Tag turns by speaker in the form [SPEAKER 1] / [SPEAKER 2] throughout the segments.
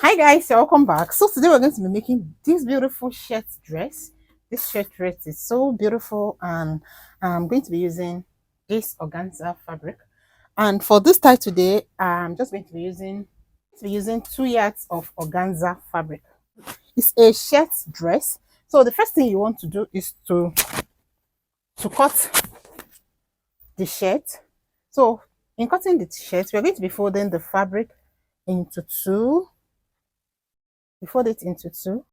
[SPEAKER 1] Hi guys, welcome back. So today we're going to be making this beautiful shirt dress. This shirt dress is so beautiful, and I'm going to be using this organza fabric. And for this tie today, I'm just going to be using 2 yards of organza fabric. It's a shirt dress. So the first thing you want to do is to cut the shirt. So in cutting the shirt, we're going to be folding the fabric into two. We fold it into two.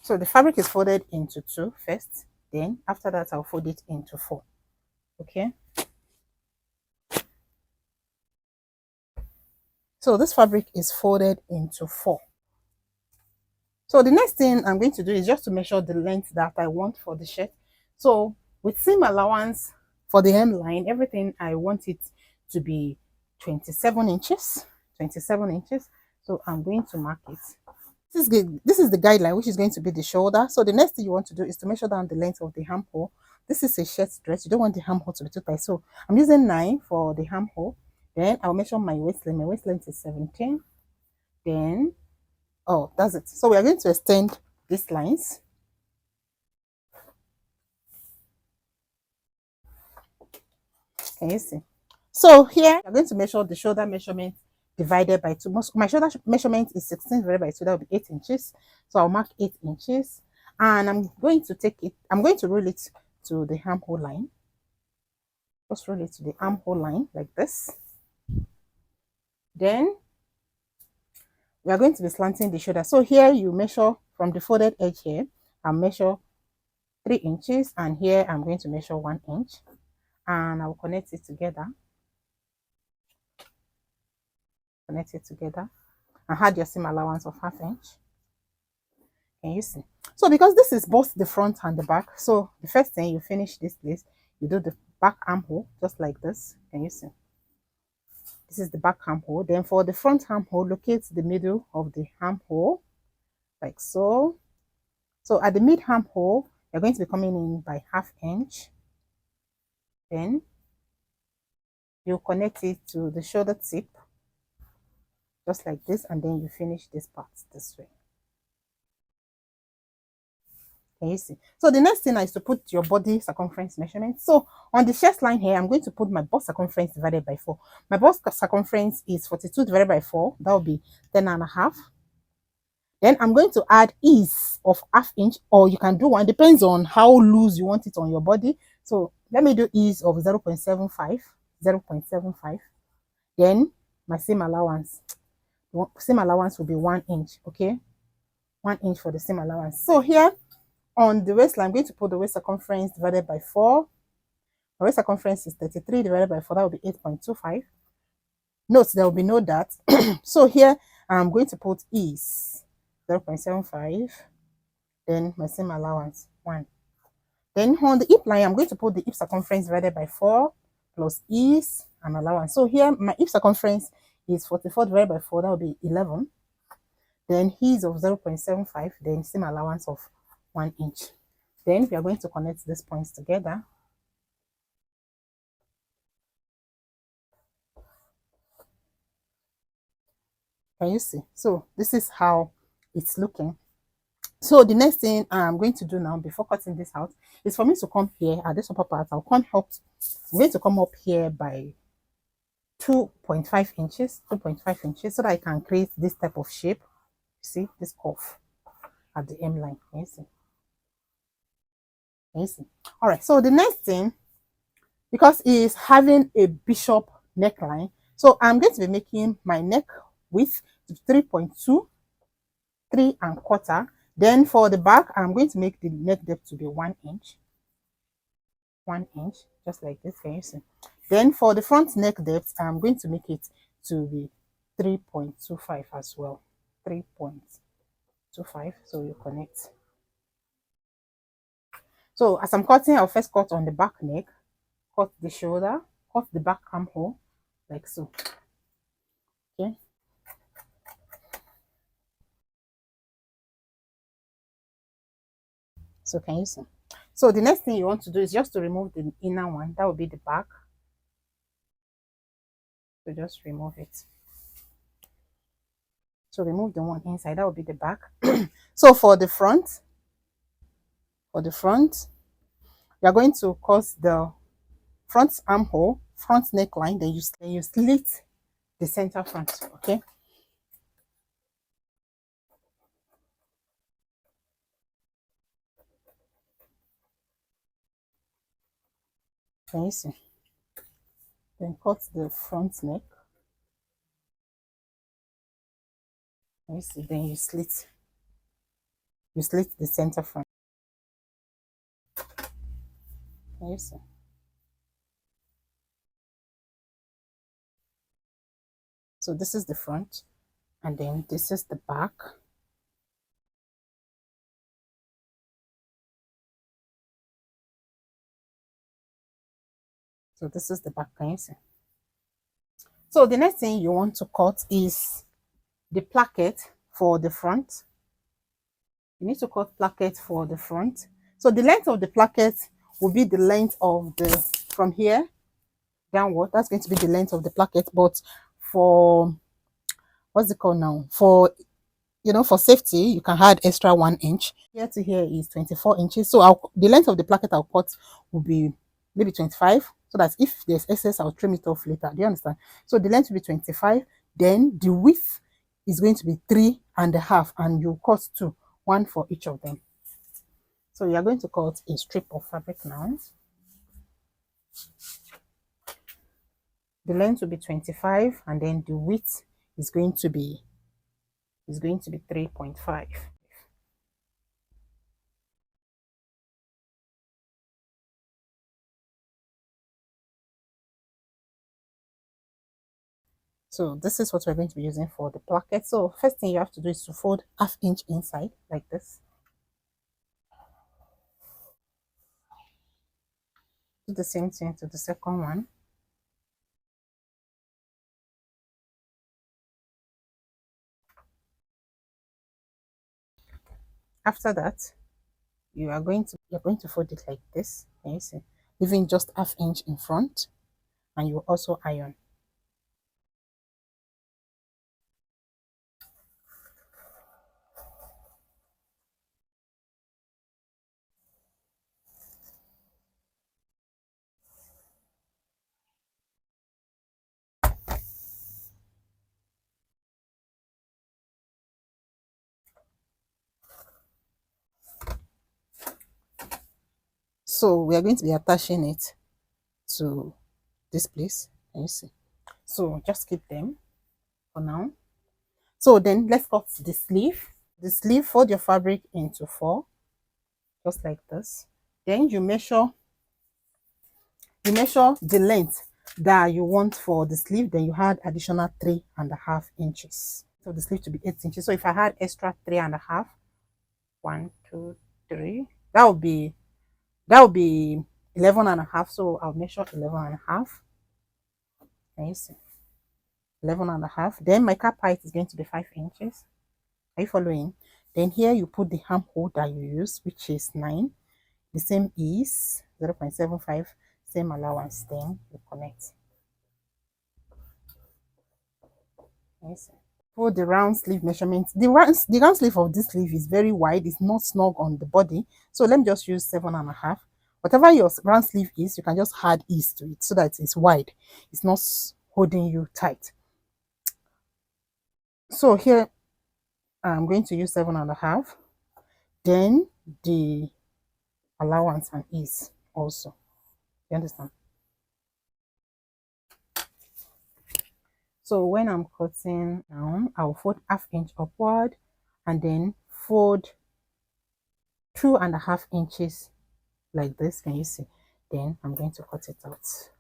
[SPEAKER 1] So the fabric is folded into two first, then after that I'll fold it into four. Okay, so this fabric is folded into four. So the next thing I'm going to do is just to measure the length that I want for the shirt. So with seam allowance for the hemline, everything I want it to be 27 inches. 27 inches. So I'm going to mark it. This is the guideline, which is going to be the shoulder. So the next thing you want to do is to measure down the length of the armhole. This is a shirt dress. You don't want the armhole to be too tight. So I'm using 9 for the armhole. Then I'll measure my waist length. My waist length is 17. Then, oh, that's it. So we are going to extend these lines. Can you see? So here, I'm going to measure the shoulder measurement divided by 2. My shoulder measurement is 16 divided by 2. That will be 8 inches. So I'll mark 8 inches. And I'm going to roll it to the armhole line. Just roll it to the armhole line like this. Then we are going to be slanting the shoulder. So here you measure from the folded edge here. I'll measure 3 inches, and here I'm going to measure 1 inch. And I'll connect it together. Connect it together. And add your seam allowance of 1/2 inch. Can you see? So because this is both the front and the back, so the first thing you finish this place, you do the back armhole just like this. Can you see? This is the back armhole. Then for the front armhole, locate the middle of the armhole like so. So at the mid armhole, you're going to be coming in by 1/2 inch. Then you connect it to the shoulder tip just like this, and then you finish this part this way. Can you see? So the next thing is to put your body circumference measurement. So on the chest line here, I'm going to put my bust circumference divided by 4. My bust circumference is 42 divided by 4. That will be 10.5. Then I'm going to add ease of 1/2 inch, or you can do 1. Depends on how loose you want it on your body. So let me do ease of 0.75. 0.75. Then my seam allowance. Seam allowance will be 1 inch. Okay, 1 inch for the seam allowance. So here on the waistline, I'm going to put the waist circumference divided by 4. My waist circumference is 33 divided by 4. That will be 8.25. Note, there will be no dot. So here I'm going to put ease 0.75. Then my seam allowance 1. Then on the hip line, I'm going to put the hip circumference divided by 4 plus ease and allowance. So here my hip circumference is 44 divided by 4. That will be 11. Then ease of 0.75. Then seam allowance of 1 inch. Then we are going to connect these points together. Can you see? So this is how it's looking. So the next thing I'm going to do now before cutting this out is for me to come here at this upper part. I'm going to come up here by 2.5 inches, 2.5 inches, so that I can create this type of shape. See this curve at the M line. Can you see? Can you see? All right. So the next thing, because it's having a bishop neckline, so I'm going to be making my neck width to 3.2, 3.25. Then for the back, I'm going to make the neck depth to be 1 inch. 1 inch, just like this. Can you see? Then for the front neck depth, I'm going to make it to be 3.25 as well. 3.25. So you connect. So as I'm cutting, I'll first cut on the back neck, cut the shoulder, cut the back armhole, like so. Okay. So can you see? So the next thing you want to do is just to remove the inner one. That will be the back. So just remove it. So remove the one inside, that will be the back. So for the front, you're going to cut the front armhole, front neckline, then you slit the center front. Okay. Can you see? Then cut the front neck. Can you see? Then you slit the center front. Can you see? So this is the front, and then this is the back. So this is the back. Can you see? So the next thing you want to cut is the placket for the front. You need to cut placket for the front. So the length of the placket will be the length of the, from here downward, that's going to be the length of the placket. But for, what's it called now, for, you know, for safety, you can add extra 1 inch. Here to here is 24 inches. So the length of the placket I'll cut will be maybe 25, so that if there's excess, I'll trim it off later. Do you understand? So the length will be 25, then the width is going to be 3.5, and you cut two, one for each of them. So you are going to cut a strip of fabric now. The length will be 25, and then the width is going to be 3.5. So this is what we're going to be using for the placket. So first thing you have to do is to fold 1/2 inch inside like this. Do the same thing to the second one. After that, you're going to fold it like this. Can you see? Leaving just 1/2 inch in front, and you also iron. So we are going to be attaching it to this place. Can you see? So just keep them for now. So then let's cut the sleeve. The sleeve, fold your fabric into 4, just like this. Then you measure the length that you want for the sleeve. Then you add additional 3.5 inches. So the sleeve to be 8 inches. So if I had extra 3.5, 1, 2, 3, that would be 11.5. So I'll measure 11.5. Can you see? 11.5. Then my cap height is going to be 5 inches. Are you following? Then here you put the armhole that you use, which is 9. The same is 0.75, same allowance. Then you connect. Yes. For the round sleeve measurement, the round sleeve of this sleeve is very wide. It's not snug on the body. So let me just use 7.5. Whatever your round sleeve is, you can just add ease to it so that it's wide. It's not holding you tight. So here I'm going to use 7.5. Then the allowance and ease also. You understand? So when I'm cutting now, I'll fold 1/2 inch upward, and then fold 2.5 inches like this. Can you see? Then I'm going to cut it out.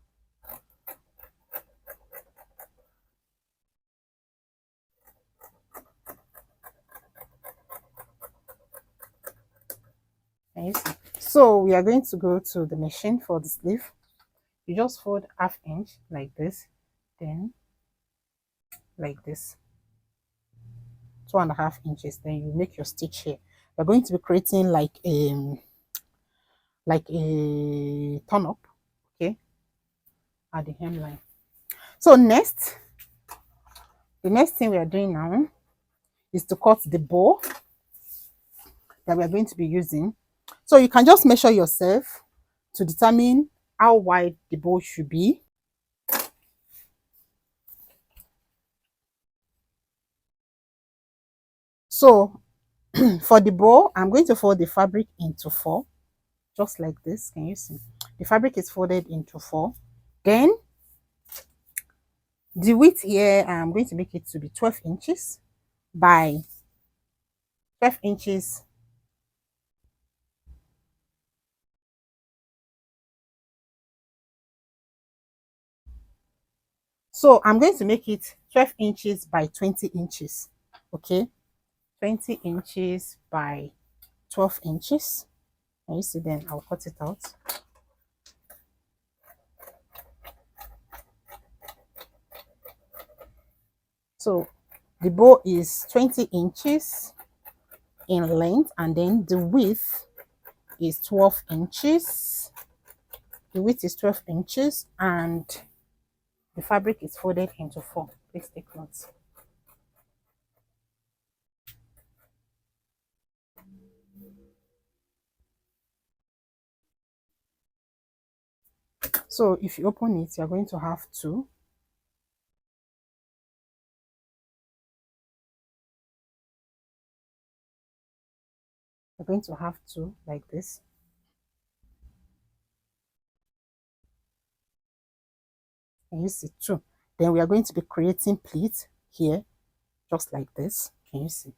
[SPEAKER 1] Can you see? So we are going to go to the machine for the sleeve. You just fold 1/2 inch like this, then like this, 2.5 inches. Then you make your stitch here. We're going to be creating like a turn up, okay, at the hemline. So the next thing we are doing now is to cut the bow that we are going to be using. So you can just measure yourself to determine how wide the bow should be. So for the bow, I'm going to fold the fabric into four, just like this. Can you see? The fabric is folded into four. Then the width here, I'm going to make it to be 12 inches by 12 inches. So I'm going to make it 12 inches by 20 inches. Okay, 20 inches by 12 inches. Can you see? Then I'll cut it out. So the bow is 20 inches in length, and then the width is 12 inches. The width is 12 inches, and the fabric is folded into four. Please take notes. So if you open it, you're going to have two. You're going to have two like this. And you see two. Then we are going to be creating pleats here, just like this. Can you see?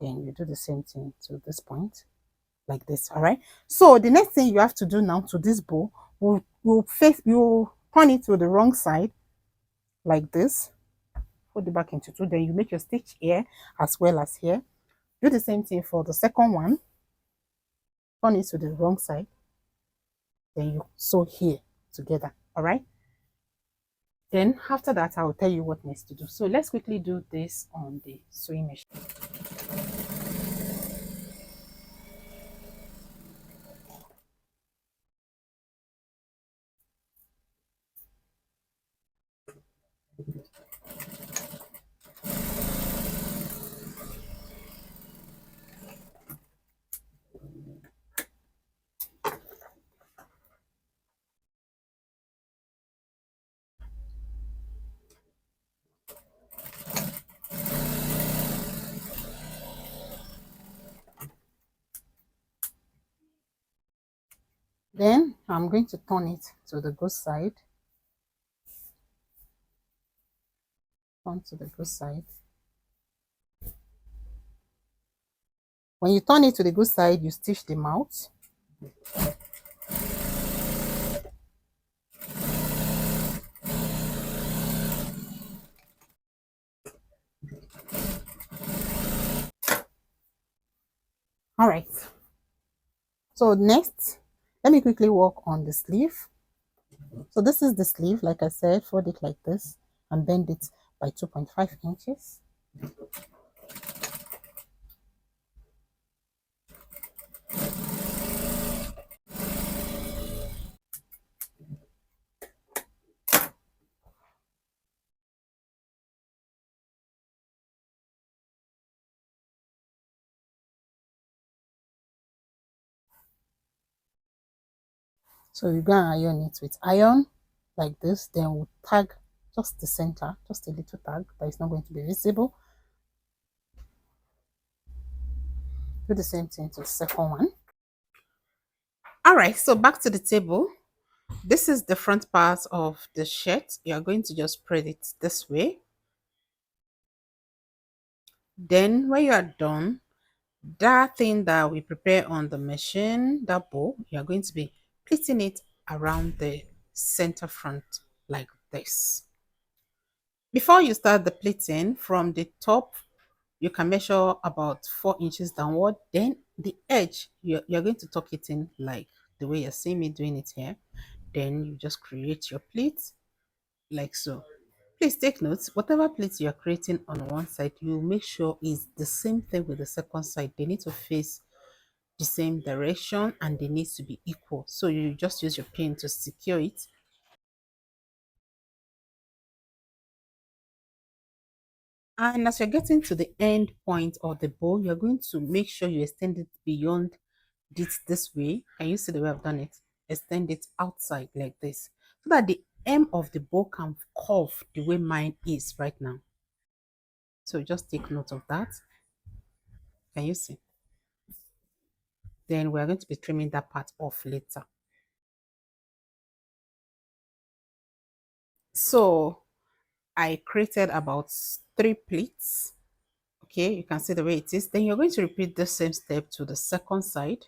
[SPEAKER 1] Then you do the same thing to this point, like this. All right. So the next thing you have to do now to this bow, you turn it to the wrong side, like this. Fold it back into two. Then you make your stitch here as well as here. Do the same thing for the second one. Turn it to the wrong side. Then you sew here together. All right. Then after that, I will tell you what next to do. So let's quickly do this on the sewing machine. Then I'm going to turn it to the good side. Turn to the good side. When you turn it to the good side, you stitch the mouth. All right. So next, let me quickly work on the sleeve. So this is the sleeve. Like I said, fold it like this and bend it by 2.5 inches. So we're going to iron it with iron like this. Then we'll tag just the center, just a little tag that is not going to be visible. Do the same thing to the second one. All right, so back to the table. This is the front part of the shirt. You are going to just spread it this way. Then when you are done, that thing that we prepare on the machine, that bow, you are going to be pleating it around the center front like this. Before you start the pleating, from the top you can measure about 4 inches downward. Then the edge, you're going to tuck it in like the way you're seeing me doing it here. Then you just create your pleat like so. Please take note, whatever pleat you're creating on one side, you make sure is the same thing with the second side. They need to face the same direction and they need to be equal. So you just use your pin to secure it. And as you're getting to the end point of the bow, you're going to make sure you extend it beyond it this way. Can you see the way I've done it? Extend it outside like this so that the end of the bow can curve the way mine is right now. So just take note of that. Can you see? Then we're going to be trimming that part off later. So I created about 3 pleats. Okay, you can see the way it is. Then you're going to repeat the same step to the second side.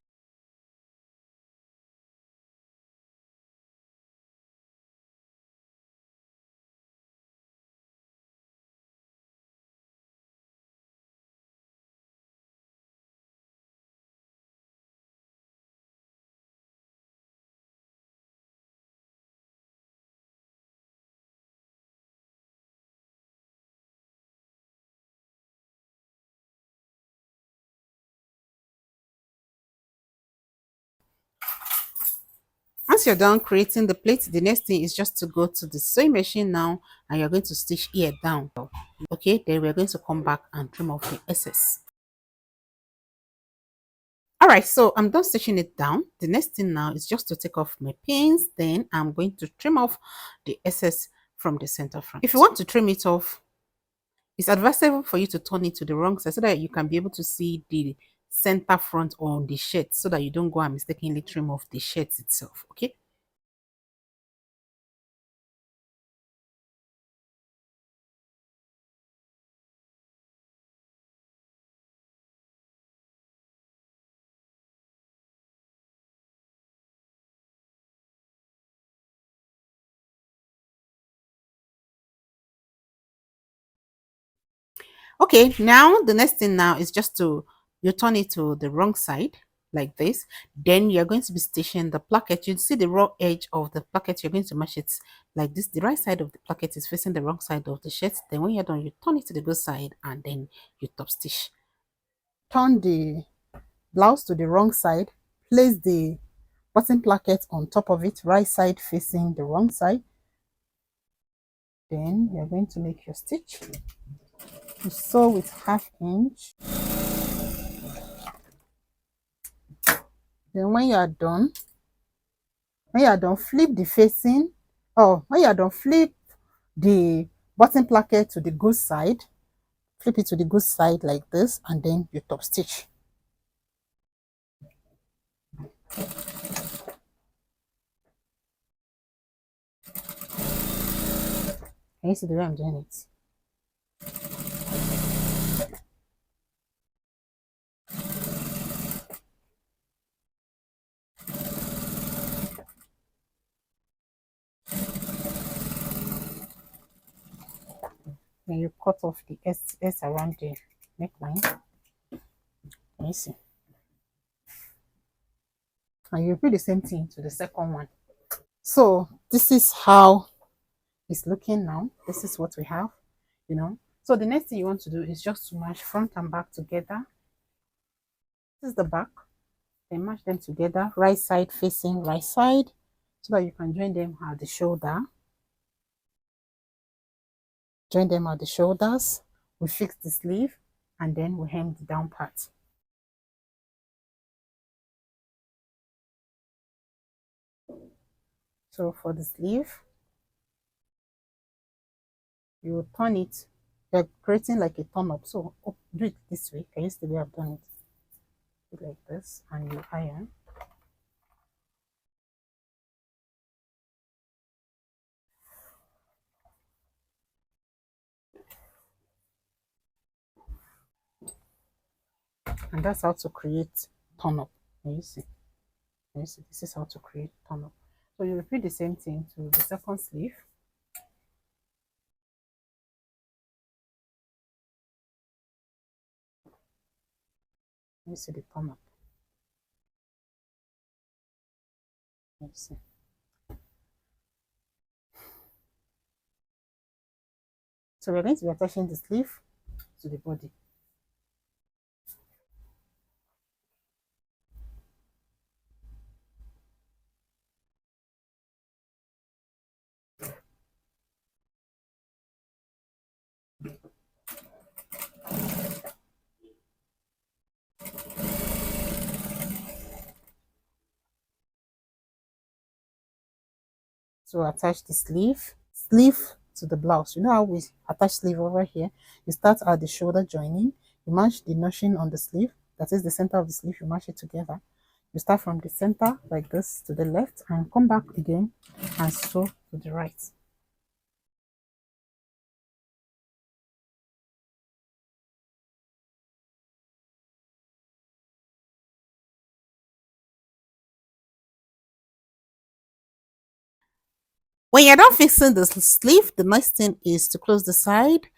[SPEAKER 1] Once you're done creating the plate, the next thing is just to go to the sewing machine now, and you're going to stitch here down. Okay, then we're going to come back and trim off the excess. All right, so I'm done stitching it down. The next thing now is just to take off my pins. Then I'm going to trim off the excess from the center front. If you want to trim it off, it's advisable for you to turn it to the wrong side so that you can be able to see the center front on the shirt, so that you don't go and mistakenly trim off the shirt itself. Okay. Okay, now the next thing now is just to you turn it to the wrong side like this. Then you're going to be stitching the placket. You see the raw edge of the placket. You're going to match it like this. The right side of the placket is facing the wrong side of the shirt. Then when you're done, you turn it to the good side and then you top stitch. Turn the blouse to the wrong side. Place the button placket on top of it, right side facing the wrong side. Then you're going to make your stitch. You sew with 1/2 inch. Then when you are done, flip the facing. Oh, when you are done, flip the button placket to the good side. Flip it to the good side like this, and then you top stitch. Can you see the way I'm doing it? Then you cut off the S around the neckline. Can you see? And you repeat the same thing to the second one. So this is how it's looking now. This is what we have, you know. So the next thing you want to do is just to match front and back together. This is the back. Then match them together, right side facing right side, so that you can join them at the shoulder. Join them at the shoulders. We fix the sleeve and then we hem the down part. So for the sleeve, you turn it. You're creating like a turn up. So do it this way. Can you see the way I've done it? Do it like this, and you iron. And that's how to create turn up. Can you see? Can you see? This is how to create turn up. So you repeat the same thing to the second sleeve. You see the turn up. You see. So we're going to be attaching the sleeve to the body. to attach the sleeve to the blouse. You know how we attach sleeve over here? You start at the shoulder joining, you match the notching on the sleeve, that is the center of the sleeve, you match it together. You start from the center like this to the left and come back again and sew to the right. When you're done fixing the sleeve, the next thing is to close the side.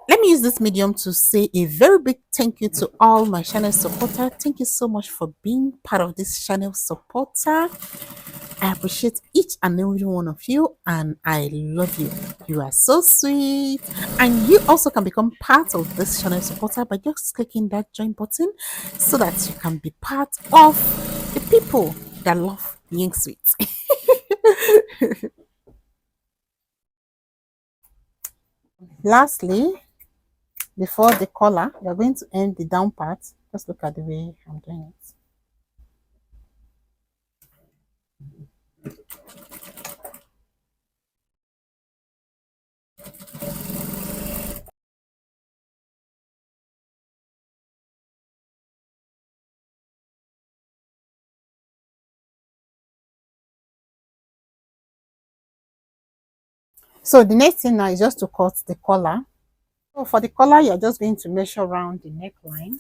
[SPEAKER 1] Let me use this medium to say a very big thank you to all my channel supporter. Thank you so much for being part of this channel supporter. I appreciate each and every one of you and I love you. You are so sweet. And you also can become part of this channel supporter by just clicking that join button so that you can be part of the people that love being sweet. Lastly, before the collar, we are going to end the down part. Just look at the way I'm doing it. So the next thing now is just to cut the collar. So for the collar, you're just going to measure around the neckline.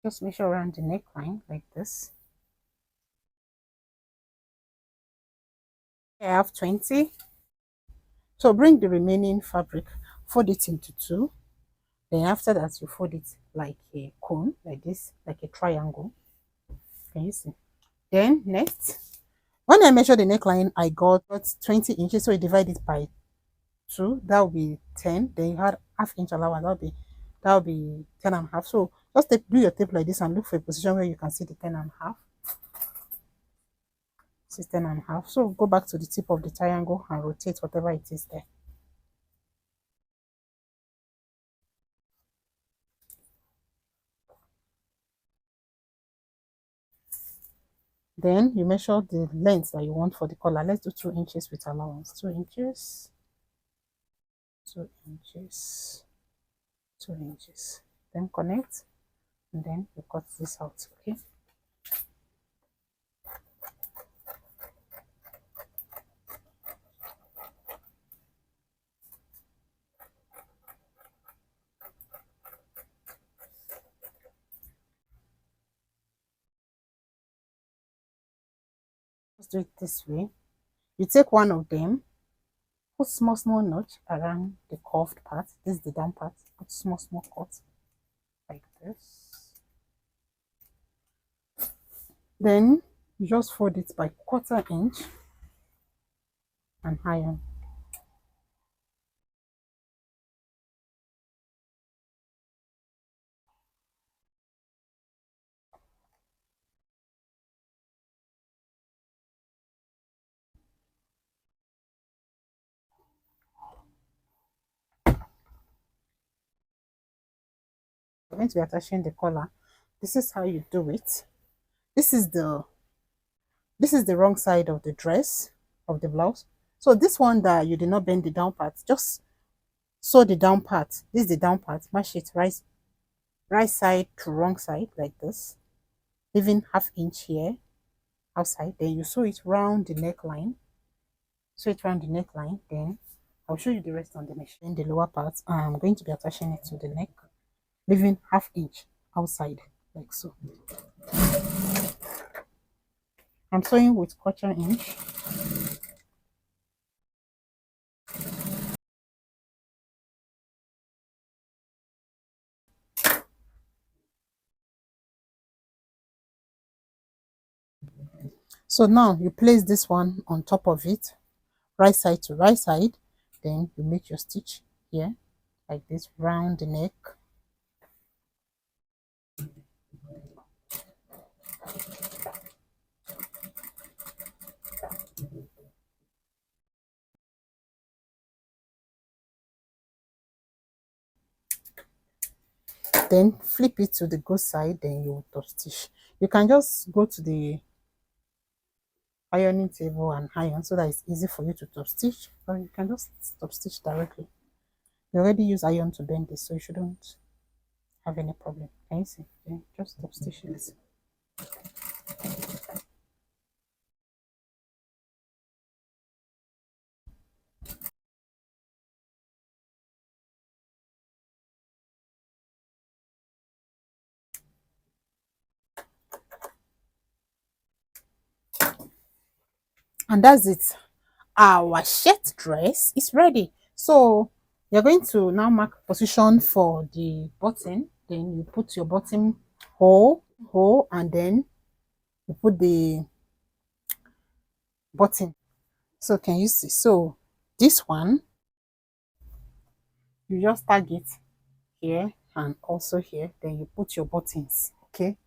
[SPEAKER 1] Just measure around the neckline like this. I have 20. So bring the remaining fabric, fold it into two. Then after that, you fold it like a cone, like this, like a triangle. Can you see? Then next, when I measure the neckline, I got 20 inches. So I divide it by 2. That will be 10. Then you had half-inch allowance. That will be 10 and a half. So just do your tape like this and look for a position where you can see the 10 and a half. This is 10 and a half. So go back to the tip of the triangle and rotate whatever it is there. Then you measure the length that you want for the collar. Let's do 2 inches with allowance. 2 inches, 2 inches, 2 inches. Then connect and then you cut this out. Okay. Let's do it this way. You take one of them, put small notch around the curved part. This is the down part. Put small cut like this. Then you just fold it by 1/4 inch and iron. We're going to be attaching the collar. This is how you do it. This is the wrong side of the dress, of the blouse. So this one that you did not bend the down part, just sew the down part. This is the down part. Match it right side to wrong side like this, leaving half-inch here outside. Then you sew it round the neckline. Sew it round the neckline. Then I'll show you the rest on the machine. The lower part, I'm going to be attaching it to the neck, leaving half-inch outside like so. I'm sewing with 1/4 inch. So now you place this one on top of it, right side to right side. Then you make your stitch here like this round the neck. Then flip it to the good side. Then you top stitch. You can just go to the ironing table and iron so that it's easy for you to top stitch, or you can just top stitch directly. You already use iron to bend this, so you shouldn't have any problem. Can you see? Yeah, just top stitch it. And that's it. Our shirt dress is ready. So you're going to now mark position for the button. Then you put your button hole, and then you put the button. So can you see? So this one, you just tag it here and also here. Then you put your buttons. Okay.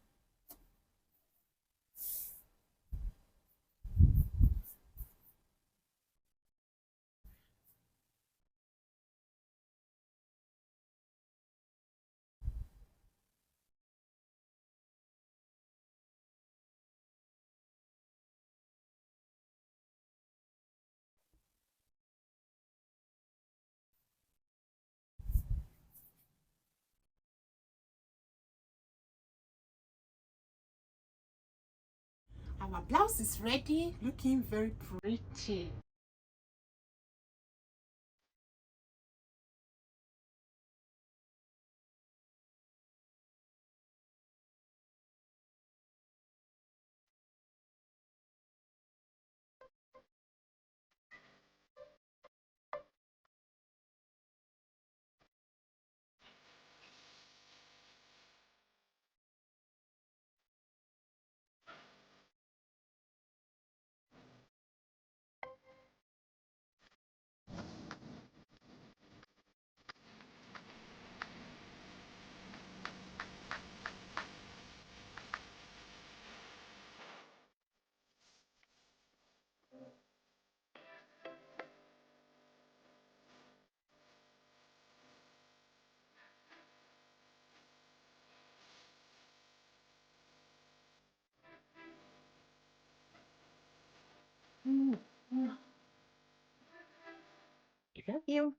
[SPEAKER 1] Our blouse is ready, looking very pretty. Love you.